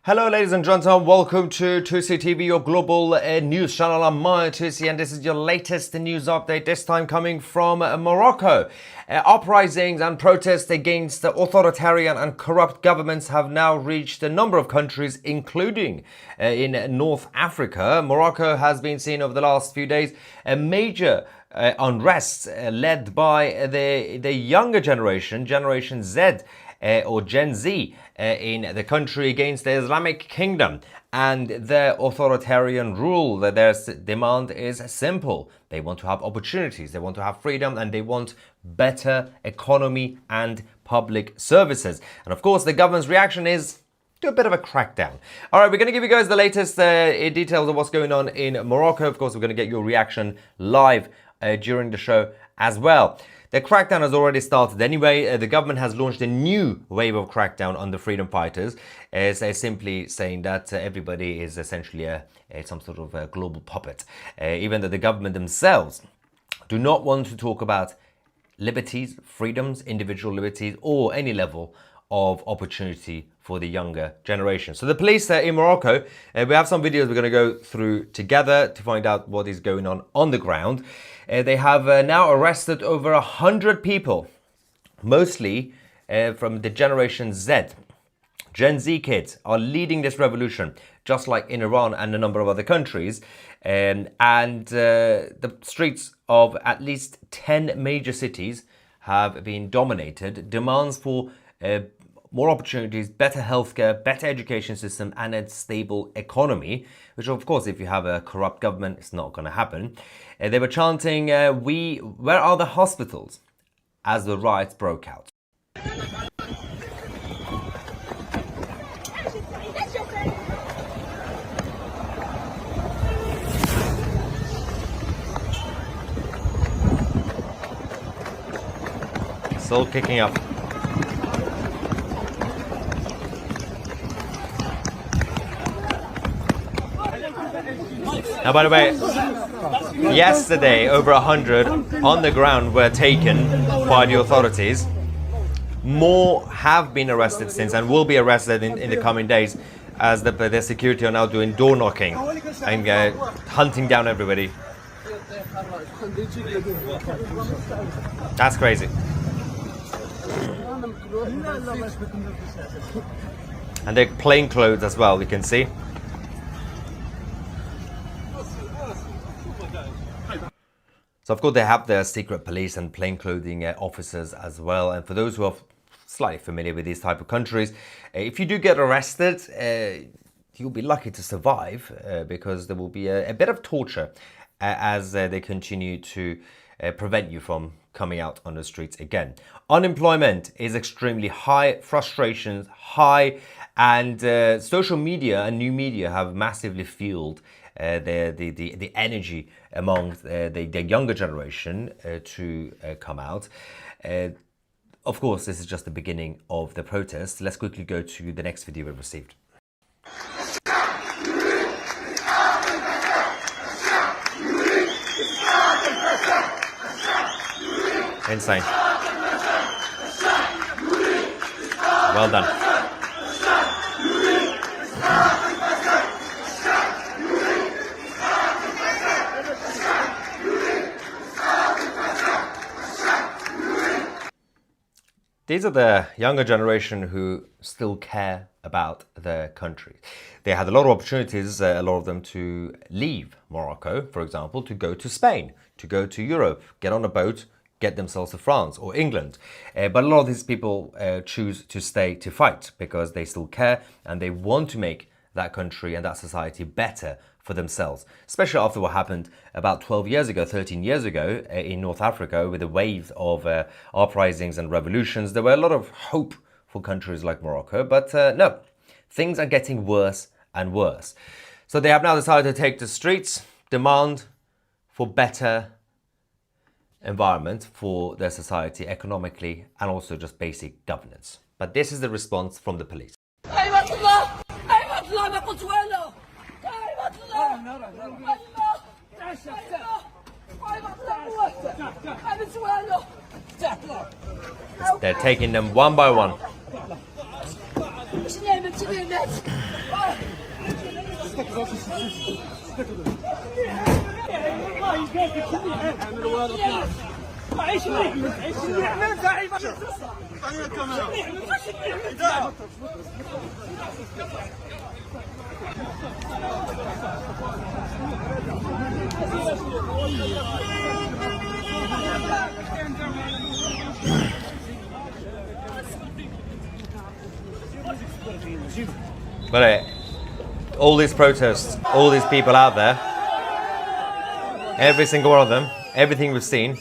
Hello ladies and gentlemen, welcome to Tousi TV, your global news channel. I'm Tousi and this is your latest news update, this time coming from Morocco. Uprisings and protests against the authoritarian and corrupt governments have now reached a number of countries, including in North Africa. Morocco has been seeing over the last few days a major unrest led by the younger generation, Generation Z, or Gen Z in the country against the Islamic kingdom and their authoritarian rule. Their demand is simple. They want to have opportunities, they want to have freedom, and they want better economy and public services. And of course, the government's reaction is do a bit of a crackdown. All right, we're going to give you guys the latest details of what's going on in Morocco. Of course, we're going to get your reaction live during the show as well. The crackdown has already started anyway. The government has launched a new wave of crackdown on the freedom fighters, simply saying that everybody is essentially some sort of a global puppet. Even though the government themselves do not want to talk about liberties, freedoms, individual liberties, or any level of opportunity for the younger generation. So the police in Morocco, we have some videos we're going to go through together to find out what is going on the ground. They have now arrested over 100 people, mostly from the Generation Z. Gen Z kids are leading this revolution, just like in Iran and a number of other countries. The streets of at least 10 major cities have been dominated. Demands for more opportunities, better healthcare, better education system, and a stable economy, which of course, if you have a corrupt government, it's not going to happen. They were chanting, where are the hospitals?" as the riots broke out. Still kicking up. Now, by the way, yesterday over 100 on the ground were taken by the authorities. More have been arrested since and will be arrested in the coming days as the security are now doing door knocking and hunting down everybody. That's crazy. And they're plain clothes as well, we can see. So of course they have their secret police and plainclothing officers as well. And for those who are slightly familiar with these type of countries, if you do get arrested, you'll be lucky to survive because there will be a bit of torture as they continue to prevent you from coming out on the streets again. Unemployment is extremely high, frustrations high, and social media and new media have massively fueled the energy among the younger generation to come out. Of course, this is just the beginning of the protest. Let's quickly go to the next video we received. Insane. Well done. These are the younger generation who still care about their country. They had a lot of opportunities, a lot of them, to leave Morocco, for example, to go to Spain, to go to Europe, get on a boat, get themselves to France or England. But a lot of these people choose to stay to fight because they still care and they want to make that country and that society better for themselves, especially after what happened about 12 years ago, 13 years ago in North Africa with a wave of uprisings and revolutions. There were a lot of hope for countries like Morocco, but no, things are getting worse and worse. So they have now decided to take to the streets, demand for better environment for their society economically and also just basic governance. But this is the response from the police. They're taking them one by one. But all these protests, all these people out there, every single one of them, everything we've seen,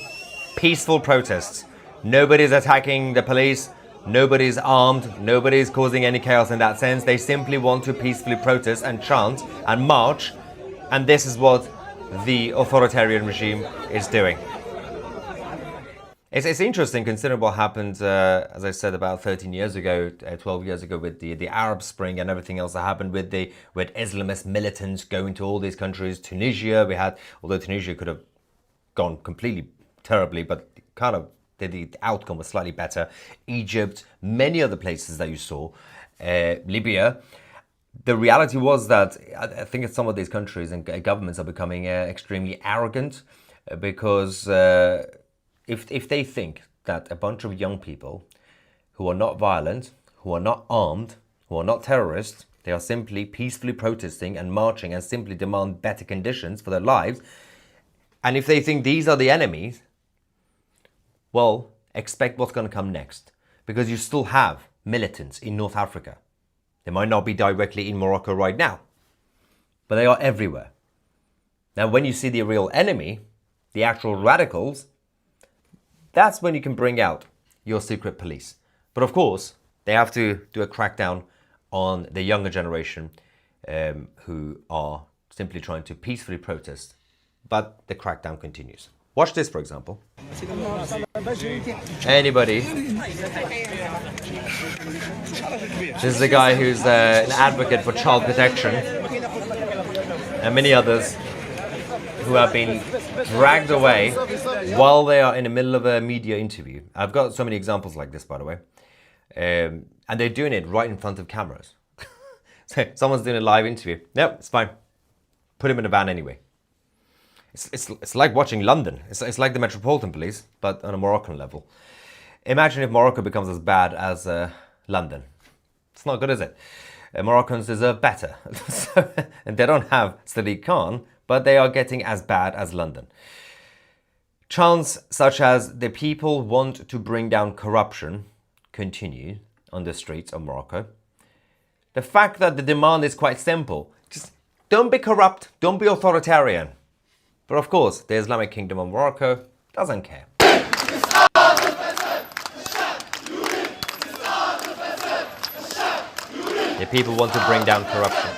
peaceful protests. Nobody's attacking the police, nobody's armed, nobody's causing any chaos in that sense. They simply want to peacefully protest and chant and march, and this is what the authoritarian regime is doing. It's interesting considering what happened, as I said, about 13 years ago, 12 years ago with the Arab Spring and everything else that happened with Islamist militants going to all these countries. Tunisia, we had, although Tunisia could have gone completely terribly, but kind of the outcome was slightly better. Egypt, many other places that you saw, Libya. The reality was that I think some of these countries and governments are becoming extremely arrogant because if they think that a bunch of young people who are not violent, who are not armed, who are not terrorists, they are simply peacefully protesting and marching and simply demand better conditions for their lives, and if they think these are the enemies, well, expect what's going to come next. Because you still have militants in North Africa. They might not be directly in Morocco right now, but they are everywhere. Now, when you see the real enemy, the actual radicals, that's when you can bring out your secret police. But of course, they have to do a crackdown on the younger generation who are simply trying to peacefully protest. But the crackdown continues. Watch this, for example. Anybody? This is a guy who's an advocate for child protection, and many others who have been dragged away while they are in the middle of a media interview. I've got so many examples like this, by the way. And they're doing it right in front of cameras. So someone's doing a live interview. Yep, it's fine. Put him in a van anyway. It's like watching London. It's like the Metropolitan Police, but on a Moroccan level. Imagine if Morocco becomes as bad as London. It's not good, is it? Moroccans deserve better. And they don't have Sadiq Khan, but they are getting as bad as London. Chants such as "the people want to bring down corruption" continue on the streets of Morocco. The fact that the demand is quite simple. Just don't be corrupt, don't be authoritarian. But of course, the Islamic Kingdom of Morocco doesn't care. The people want to bring down corruption.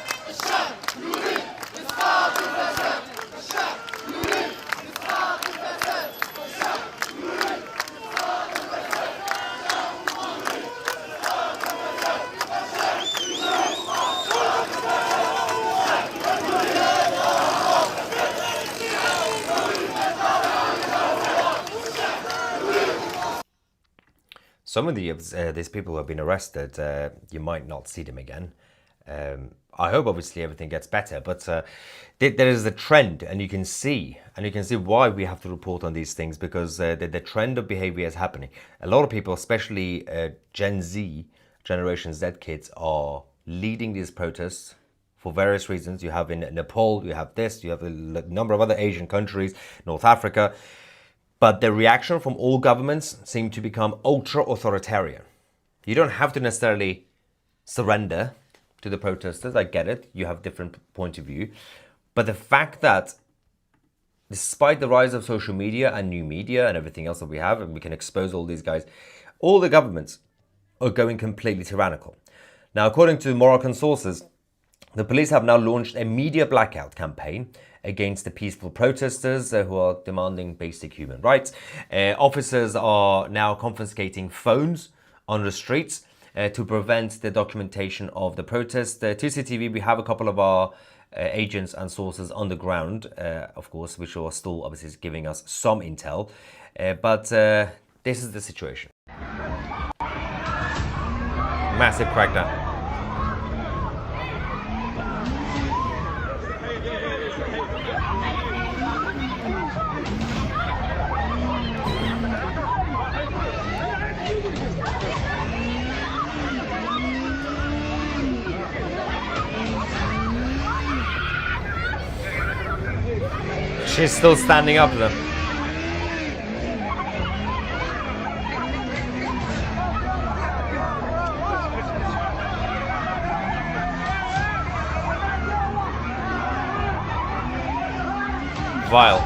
Some of these people who have been arrested, you might not see them again. I hope obviously everything gets better, but there is a trend, and you can see why we have to report on these things, because the trend of behavior is happening. A lot of people, especially Gen Z, Generation Z kids, are leading these protests for various reasons. You have in Nepal, you have this, you have a number of other Asian countries, North Africa. But the reaction from all governments seem to become ultra-authoritarian. You don't have to necessarily surrender to the protesters. I get it. You have different point of view. But the fact that despite the rise of social media and new media and everything else that we have, and we can expose all these guys, all the governments are going completely tyrannical. Now, according to Moroccan sources, the police have now launched a media blackout campaign against the peaceful protesters who are demanding basic human rights. Officers are now confiscating phones on the streets to prevent the documentation of the protest. Tousi TV, we have a couple of our agents and sources on the ground, of course, which are still obviously giving us some intel. But this is the situation. Massive crackdown. She's still standing up to them. Vile.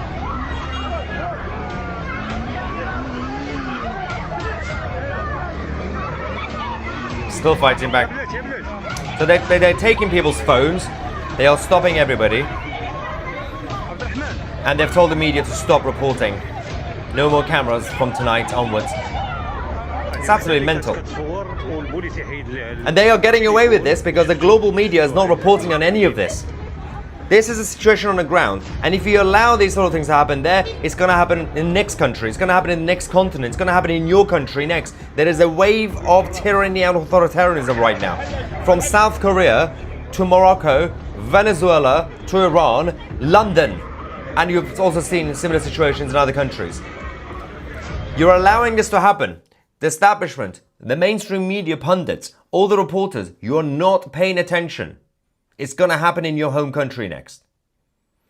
Still fighting back. So they're taking people's phones. They are stopping everybody. And they've told the media to stop reporting. No more cameras from tonight onwards. It's absolutely mental. And they are getting away with this because the global media is not reporting on any of this. This is a situation on the ground, and if you allow these sort of things to happen there, it's going to happen in the next country, it's going to happen in the next continent, it's going to happen in your country next. There is a wave of tyranny and authoritarianism right now. From South Korea to Morocco, Venezuela to Iran, London. And you've also seen similar situations in other countries. You're allowing this to happen. The establishment, the mainstream media pundits, all the reporters, you're not paying attention. It's going to happen in your home country next.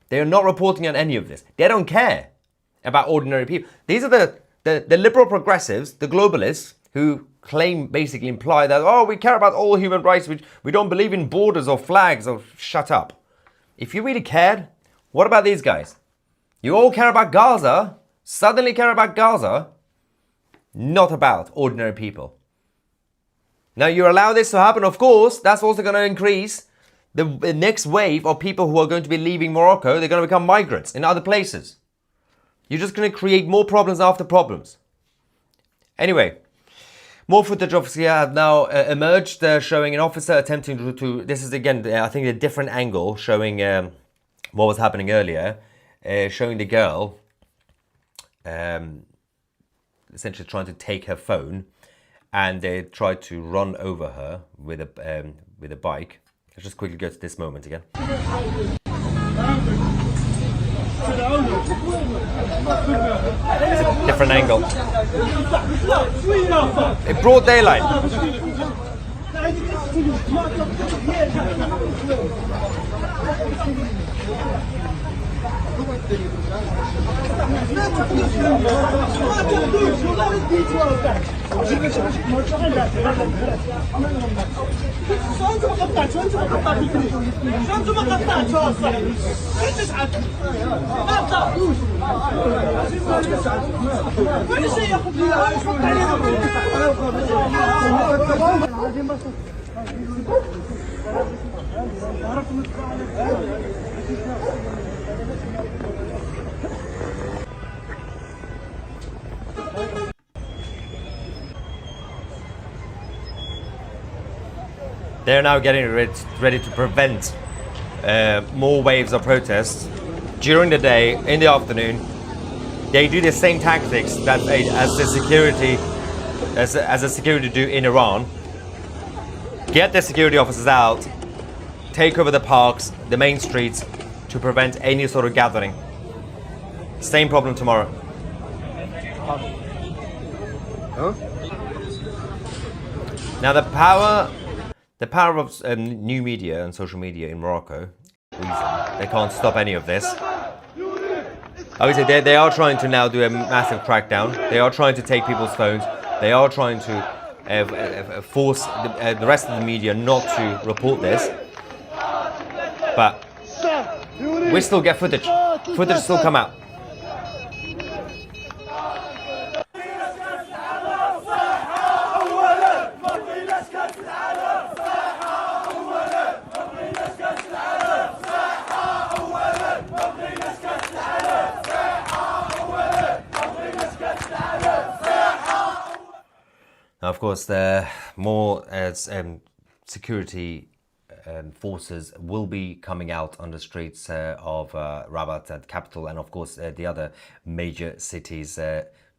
They are not reporting on any of this. They don't care about ordinary people. These are the liberal progressives, the globalists, who basically imply that, oh, we care about all human rights. We don't believe in borders or flags. Or shut up. If you really cared, what about these guys? You all care about Gaza, suddenly care about Gaza, not about ordinary people. Now you allow this to happen, of course, that's also going to increase the next wave of people who are going to be leaving Morocco. They're going to become migrants in other places. You're just going to create more problems after problems. Anyway, more footage obviously have now emerged showing an officer attempting to this is again, I think, a different angle showing what was happening earlier, showing the girl essentially trying to take her phone, and they tried to run over her with a bike. Let's just quickly go to this moment again. It's a different angle. In broad daylight. They're now getting ready to prevent more waves of protests during the day, in the afternoon. They do the same tactics that as the security do in Iran. Get the security officers out, take over the parks, the main streets, to prevent any sort of gathering. Same problem tomorrow. Huh? Now the power of new media and social media in Morocco, they can't stop any of this. Obviously, they are trying to now do a massive crackdown. They are trying to take people's phones. They are trying to force the rest of the media not to report this. But we still get footage. Footage still come out. Now, of course, more security forces will be coming out on the streets of Rabat, the capital, and of course the other major cities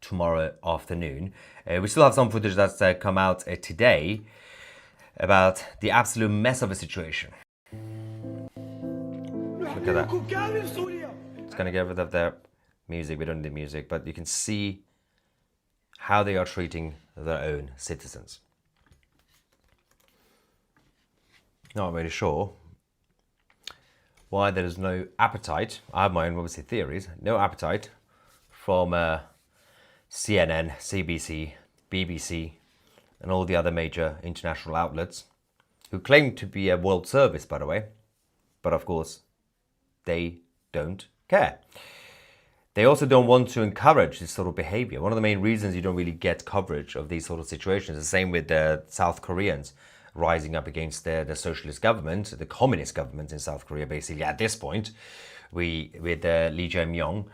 tomorrow afternoon. We still have some footage that's come out today about the absolute mess of a situation. Look at that. It's going to get rid of their music. We don't need music, but you can see how they are treating their own citizens. Not really sure why there is no appetite. I have my own, obviously, theories. No appetite from CNN, CBC, BBC, and all the other major international outlets who claim to be a world service, by the way. But of course, they don't care. They also don't want to encourage this sort of behavior. One of the main reasons you don't really get coverage of these sort of situations is the same with the South Koreans rising up against the socialist government, the communist government in South Korea, basically, at this point, with Lee Jae-myung.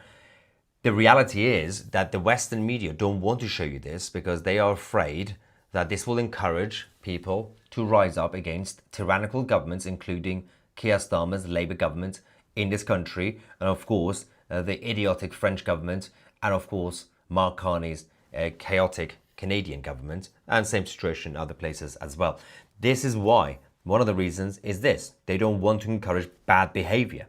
The reality is that the Western media don't want to show you this because they are afraid that this will encourage people to rise up against tyrannical governments, including Keir Starmer's Labour government in this country, and of course, the idiotic French government, and of course, Mark Carney's chaotic Canadian government, and same situation in other places as well. This is why, one of the reasons is this. They don't want to encourage bad behavior.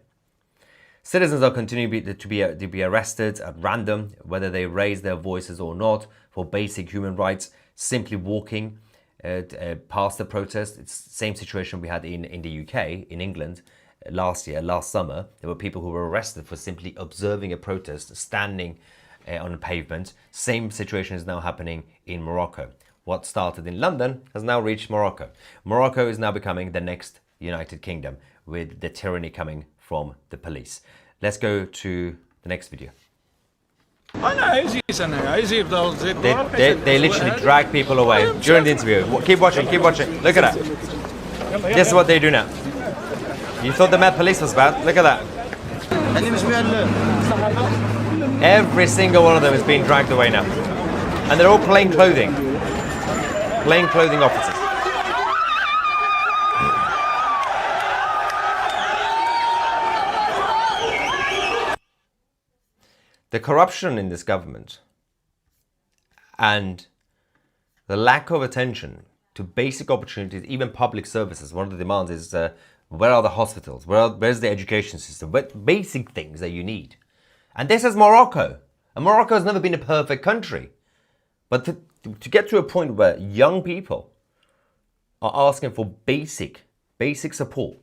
Citizens are continuing to be arrested at random, whether they raise their voices or not, for basic human rights, simply walking past the protest. It's the same situation we had in the UK, in England, last summer. There were people who were arrested for simply observing a protest, standing on a pavement. Same situation is now happening in Morocco. What started in London has now reached Morocco. Morocco is now becoming the next United Kingdom, with the tyranny coming from the police. Let's go to the next video. They literally drag people away during the interview. Keep watching, keep watching. Look at that. This is what they do now. You thought the Met Police was bad? Look at that. Every single one of them is being dragged away now. And they're all plain clothing. Plain clothing officers. The corruption in this government and the lack of attention to basic opportunities, even public services. One of the demands is where are the hospitals? Where's the education system? Basic things that you need. And this is Morocco. And Morocco has never been a perfect country. But to get to a point where young people are asking for basic support,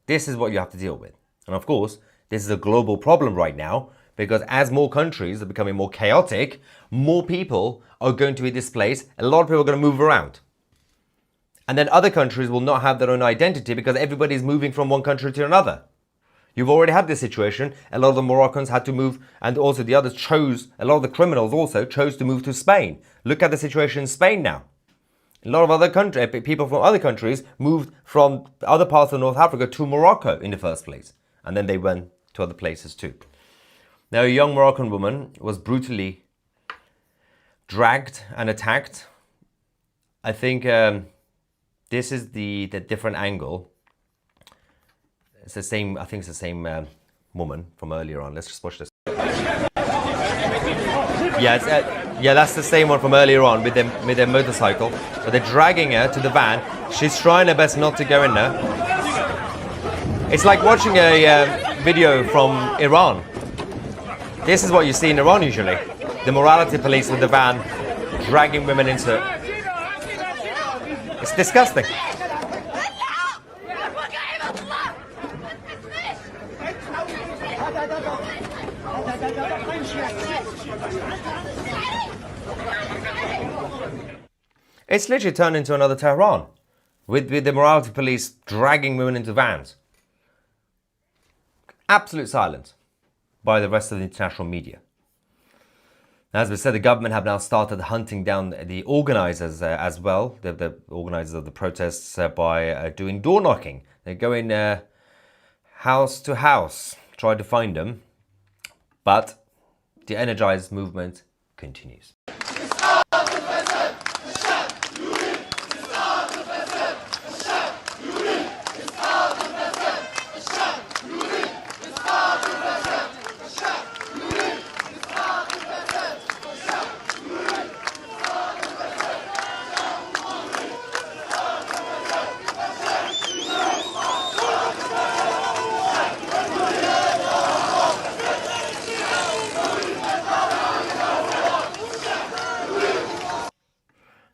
this is what you have to deal with. And of course, this is a global problem right now, because as more countries are becoming more chaotic, more people are going to be displaced. A lot of people are going to move around. And then other countries will not have their own identity because everybody is moving from one country to another. You've already had this situation. A lot of the Moroccans had to move, and also the others a lot of the criminals also chose to move to Spain. Look at the situation in Spain now. A lot of other people from other countries moved from other parts of North Africa to Morocco in the first place. And then they went to other places too. Now, a young Moroccan woman was brutally dragged and attacked. I think this is the different angle. It's the same, I think it's the same woman from earlier on. Let's just watch this. Yeah, that's the same one from earlier on with their motorcycle. But they're dragging her to the van. She's trying her best not to go in there. It's like watching a video from Iran. This is what you see in Iran usually. The morality police with the van dragging women into it. It's disgusting. It's literally turned into another Tehran, with the morality police dragging women into vans. Absolute silence by the rest of the international media. As we said, the government have now started hunting down the organizers as well, the organizers of the protests, by doing door knocking. They're going house to house, trying to find them. But the energized movement continues.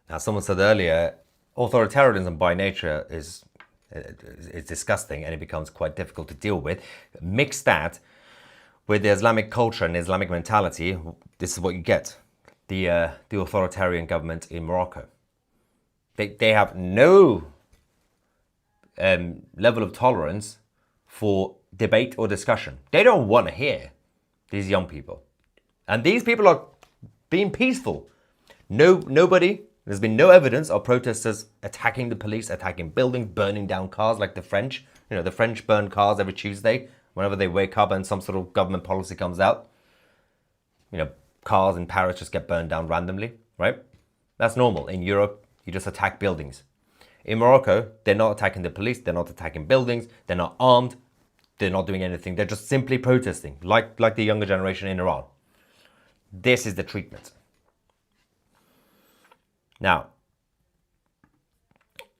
Now, someone said earlier, authoritarianism by nature is it's disgusting and it becomes quite difficult to deal with. Mix that with the Islamic culture and Islamic mentality, this is what you get. The authoritarian government in Morocco. They have no level of tolerance for debate or discussion. They don't want to hear these young people. And these people are being peaceful. There's been no evidence of protesters attacking the police, attacking buildings, burning down cars like the French. You know, the French burn cars every Tuesday whenever they wake up and some sort of government policy comes out. You know, cars in Paris just get burned down randomly, right? That's normal. In Europe, you just attack buildings. In Morocco, they're not attacking the police, they're not attacking buildings, they're not armed, they're not doing anything. They're just simply protesting, like the younger generation in Iran. This is the treatment. Now,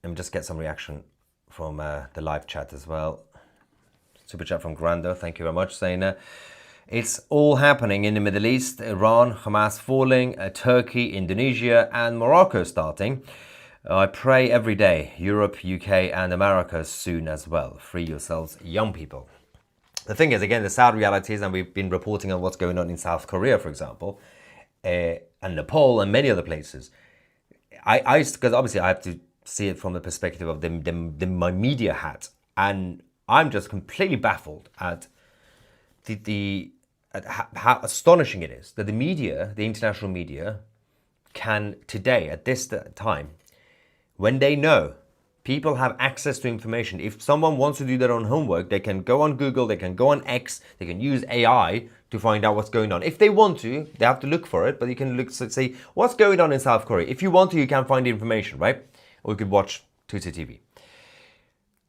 let me just get some reaction from the live chat as well. Super chat from Grando, thank you very much, saying it's all happening in the Middle East, Iran, Hamas falling, Turkey, Indonesia, and Morocco starting. I pray every day, Europe, UK, and America soon as well. Free yourselves, young people. The thing is, again, the sad reality is, and we've been reporting on what's going on in South Korea, for example, and Nepal, and many other places. Because obviously I have to see it from the perspective of my media hat, and I'm just completely baffled at how astonishing it is that the media, the international media, can today, at this time, when they know people have access to information, if someone wants to do their own homework, they can go on Google, they can go on X, they can use AI to find out what's going on. If they want to, they have to look for it, but you can look to say, what's going on in South Korea? If you want to, you can find the information, right? Or you could watch Tousi TV.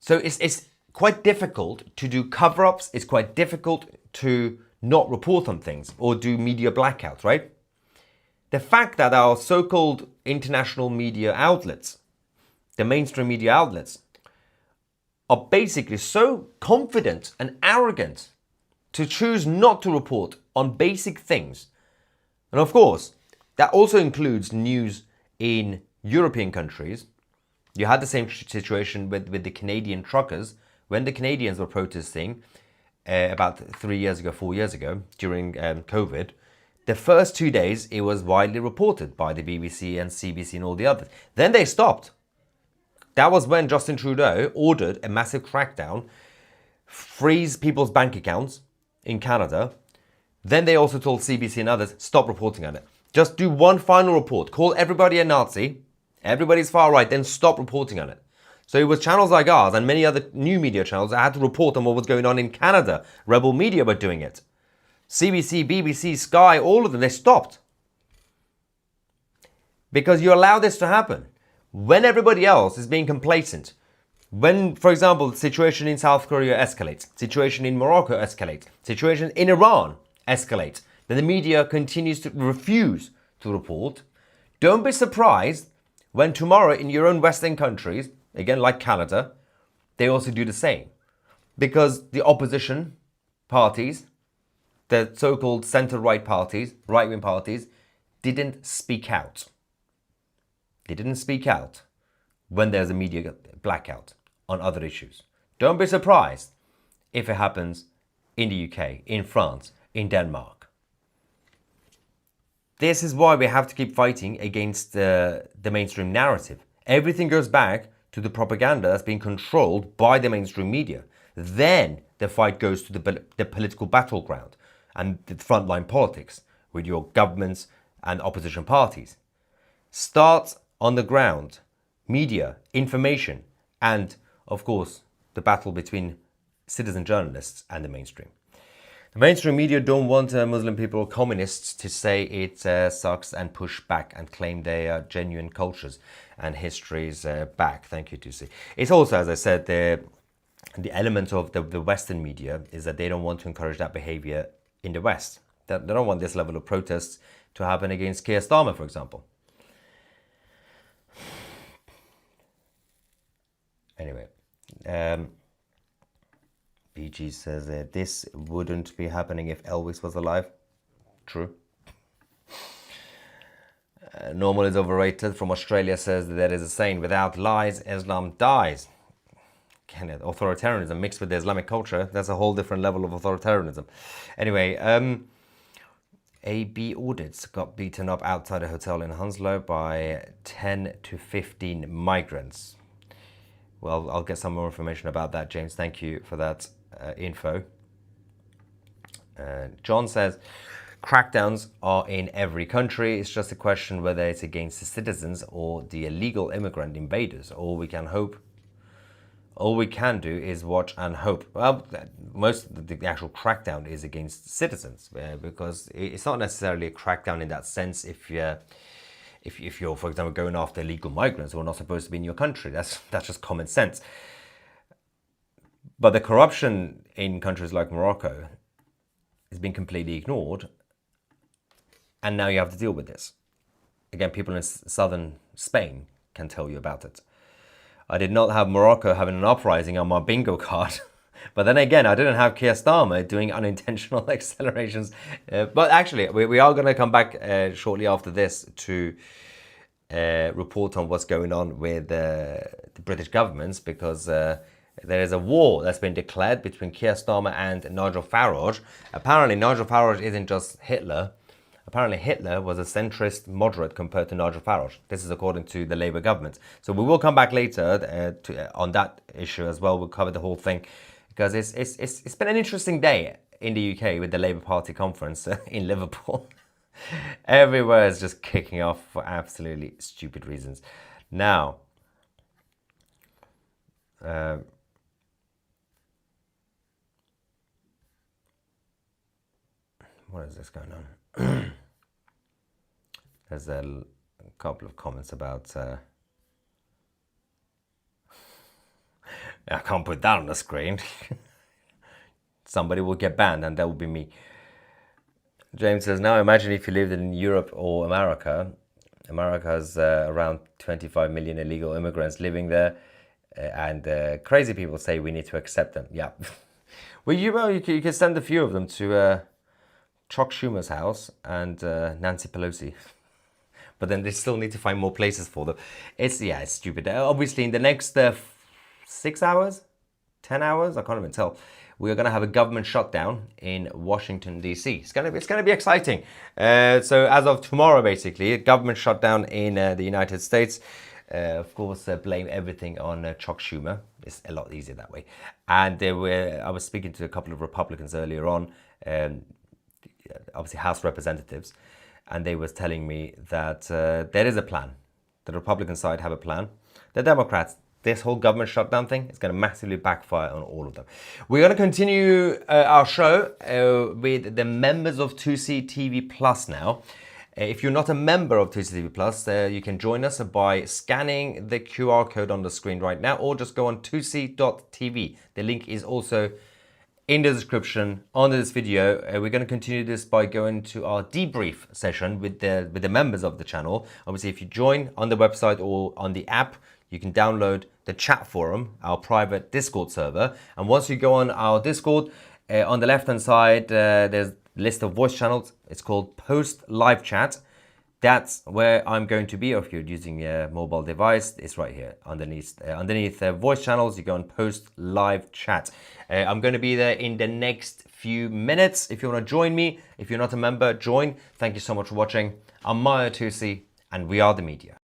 So it's quite difficult to do cover-ups. It's quite difficult to not report on things or do media blackouts, right? The fact that our so-called international media outlets, the mainstream media outlets, are basically so confident and arrogant to choose not to report on basic things. And of course, that also includes news in European countries. You had the same situation with the Canadian truckers when the Canadians were protesting about 4 years ago, during COVID. The first 2 days, it was widely reported by the BBC and CBC and all the others. Then they stopped. That was when Justin Trudeau ordered a massive crackdown, freeze people's bank accounts in Canada. Then they also told CBC and others, stop reporting on it. Just do one final report. Call everybody a Nazi. Everybody's far right, then stop reporting on it. So it was channels like ours and many other new media channels that had to report on what was going on in Canada. Rebel Media were doing it. CBC, BBC, Sky, all of them, they stopped. Because you allow this to happen. When everybody else is being complacent, when, for example, the situation in South Korea escalates, situation in Morocco escalates, situation in Iran escalates, then the media continues to refuse to report. Don't be surprised when tomorrow in your own Western countries, again like Canada, they also do the same. Because the opposition parties, the so-called centre-right parties, right-wing parties, didn't speak out. They didn't speak out when there's a media blackout on other issues. Don't be surprised if it happens in the UK, in France, in Denmark. This is why we have to keep fighting against the mainstream narrative. Everything goes back to the propaganda that's being controlled by the mainstream media. Then the fight goes to the political battleground and the frontline politics with your governments and opposition parties. Start on the ground, media, information, and of course, the battle between citizen journalists and the mainstream. The mainstream media don't want Muslim people or communists to say it sucks and push back and claim their genuine cultures and histories back. Thank you, Tousi. It's also, as I said, the element of the Western media is that they don't want to encourage that behavior in the West. They don't want this level of protests to happen against Keir Starmer, for example. Anyway, BG says this wouldn't be happening if Elvis was alive. True. Normal is overrated. From Australia says that there is a saying, without lies, Islam dies. authoritarianism mixed with the Islamic culture, that's a whole different level of authoritarianism. Anyway, AB audits got beaten up outside a hotel in Hounslow by 10 to 15 migrants. Well, I'll get some more information about that, James. Thank you for that info. John says, crackdowns are in every country. It's just a question whether it's against the citizens or the illegal immigrant invaders. All we can do is watch and hope. Well, most of the actual crackdown is against citizens because it's not necessarily a crackdown in that sense. If you're, for example, going after illegal migrants who are not supposed to be in your country, that's just common sense. But the corruption in countries like Morocco has been completely ignored, and now you have to deal with this. Again, people in southern Spain can tell you about it. I did not have Morocco having an uprising on my bingo card. But then again, I didn't have Keir Starmer doing unintentional accelerations. But actually, we are going to come back shortly after this to report on what's going on with the British governments, because there is a war that's been declared between Keir Starmer and Nigel Farage. Apparently, Nigel Farage isn't just Hitler. Apparently, Hitler was a centrist moderate compared to Nigel Farage. This is according to the Labour government. So we will come back later on that issue as well. We'll cover the whole thing, because it's been an interesting day in the UK with the Labour Party conference in Liverpool. Everywhere is just kicking off for absolutely stupid reasons. Now, what is this going on? There's a couple of comments about I can't put that on the screen. Somebody will get banned, and that will be me. James says, now imagine if you lived in Europe or America. America has around 25 million illegal immigrants living there, and crazy people say we need to accept them. Yeah. Well, you can send a few of them to Chuck Schumer's house and Nancy Pelosi. But then they still need to find more places for them. It's stupid. Obviously, in the next 6 hours, 10 hours, I can't even tell, we are going to have a government shutdown in Washington, D.C. It's going to be exciting. So as of tomorrow, basically, a government shutdown in the United States. Of course, blame everything on Chuck Schumer. It's a lot easier that way. And I was speaking to a couple of Republicans earlier on, obviously House representatives, and they was telling me that there is a plan. The Republican side have a plan. The Democrats, this whole government shutdown thing is going to massively backfire on all of them. We're going to continue our show with the members of Tousi TV Plus now. If you're not a member of Tousi TV Plus, you can join us by scanning the QR code on the screen right now, or just go on tousi.tv. The link is also in the description under this video. We're going to continue this by going to our debrief session with the members of the channel. Obviously, if you join on the website or on the app, you can download the chat forum, our private Discord server. And once you go on our Discord, on the left-hand side, there's a list of voice channels. It's called Post Live Chat. That's where I'm going to be. If you're using a mobile device, it's right here underneath voice channels. You go on Post Live Chat. I'm going to be there in the next few minutes. If you want to join me, if you're not a member, join. Thank you so much for watching. I'm Maya Tousi, and we are the media.